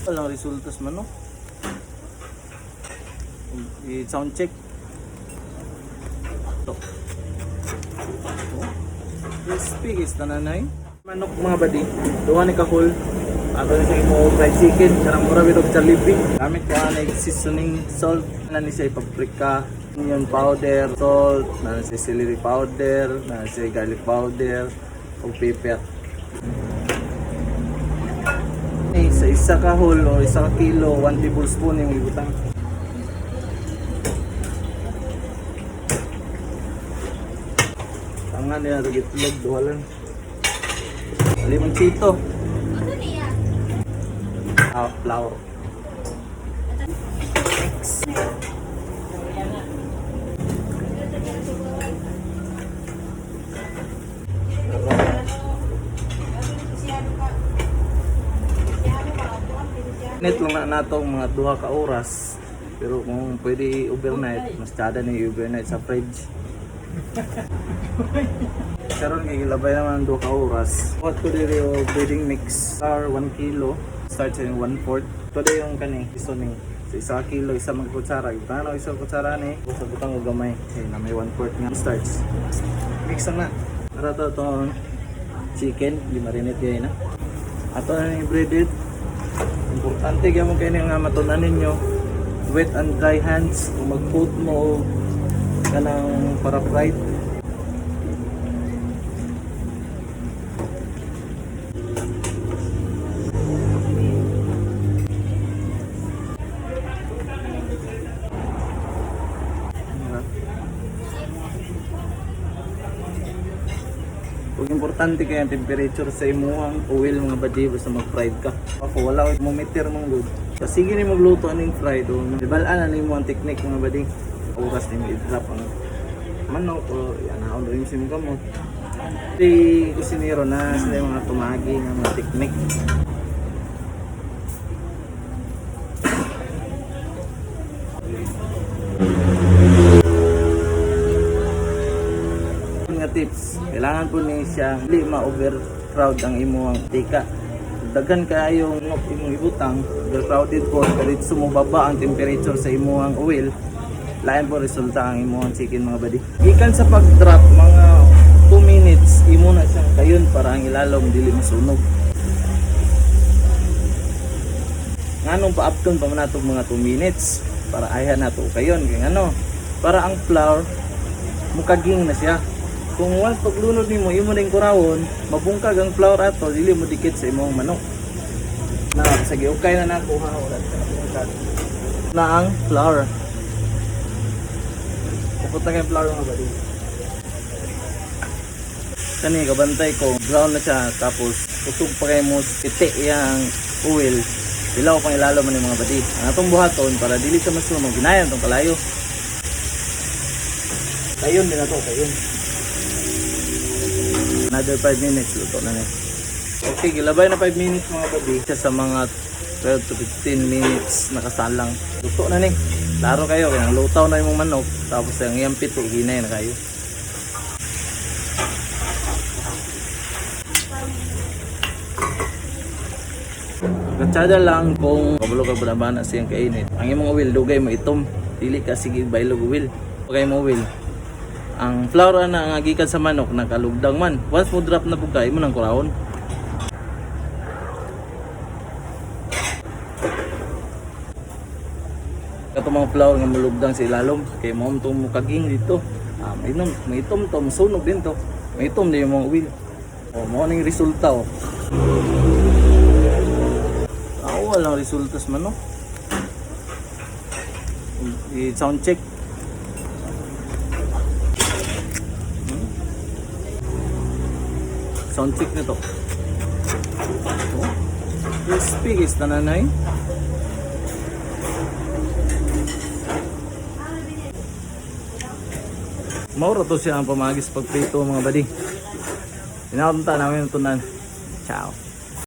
Walang resultas man, no? I-sound check. Ito. Crispy is tananay. Manok mga badi. Duha ni kahul. Ato na siya mo fried chicken. Karang mura bito sa libi. Gamit ko na seasoning salt. Na ni siya paprika, onion powder, salt, na siya celery powder, na siya garlic powder, o pepper. Sa isa ka whole o isa ka kilo, 1 tablespoon yung ibutang. Tangan nila ito itlog, duwalan. Limang chito. Flour. Mix. Net lang na natong mga 2 ka oras. Pero kung pwede overnight, mas tada na overnight sa fridge. Karon gigilabay naman 2 ka oras. What to do breading mix? Flour 1 kilo. Start sa 1/4. Ito yung kaning seasoning. Sa 1 kilo, isa mga kutsara. Ipano isang kutsara ni. Sa butang o gamay. Okay, na may 1/4 nga starch. Mix na. Para ito itong chicken. Di marinate kayo na. Ato na yung breaded. Importante kaya mo kayo nga matunan ninyo. Wet and dry hands. Kung mag-coat mo ka ng para fried. Kung importante kaya ang temperature sa imuhang oil mga badi basta mag-fried ka. Ako wala ko thermometer mong good. Kasi sige ni magluto aning fried o dibalaan na mo ang technique mga badi. Oras ni mo i-drop ang manok o yan na rin si mga gamot. Si kusinero na sila mga tumagi ng mga technique. Tips, kailangan po niya siya hindi ma-overcrowd ang imuhang tika. Daghan kayo ng imong ibutang, overcrowded po, kalit sumubaba ang temperature sa imuhang oil, lain po resulta ang imuhang chicken mga badi. Gikan sa pag-drop, mga 2 minutes, imo na siyang kayon para ang ilalom dili masunog. Nganong pa-upton pa man nato mga 2 minutes para ayahan nato kayon kay ano, para ang flour mukaging na siya. Kung once paglunod nimo imo ning kurawon, mabungkag ang flour ato dili mo dikit sa imong manok. Na sige okay na nako ha wala na ang flour. Pupunta kay flour mga badi. Kani kabantay ko brown na siya tapos usog pa kay mo iti yang oil. Ilaw pang ilalo man yung mga badi. Ang atong buhaton para dili sa masunog ginayan tong kalayo. Kayon din ato kayon. Another 5 minutes luto na niya. Okay, gilabay na 5 minutes mga badi. Siya sa mga 12 to 15 minutes nakasalang. Luto na ni. Laro kayo kaya lutaw na yung manok tapos yung yampit o hinay na kayo. Katsada lang kung kabulog ka ba na siyang kainit. Ang imong oil dugay mo itom. Dili ka sige bailog oil. Okay mo oil. Ang flour na nga gikan sa manok nakalugdang man. Once mo drop na bugay mo nang kurawon. Kato mga flour nga malugdang sa ilalom kay mo itong mukaging dito. May itom to, masunog din to. May itom din yung mga oil. O mo ning resulta o. Walang resultas man no. I-sound check. Sound check nito. Crispy is tananay. Maura to siya ang pamagis pagprito mga badi. Inaunta namin ito na. Ciao.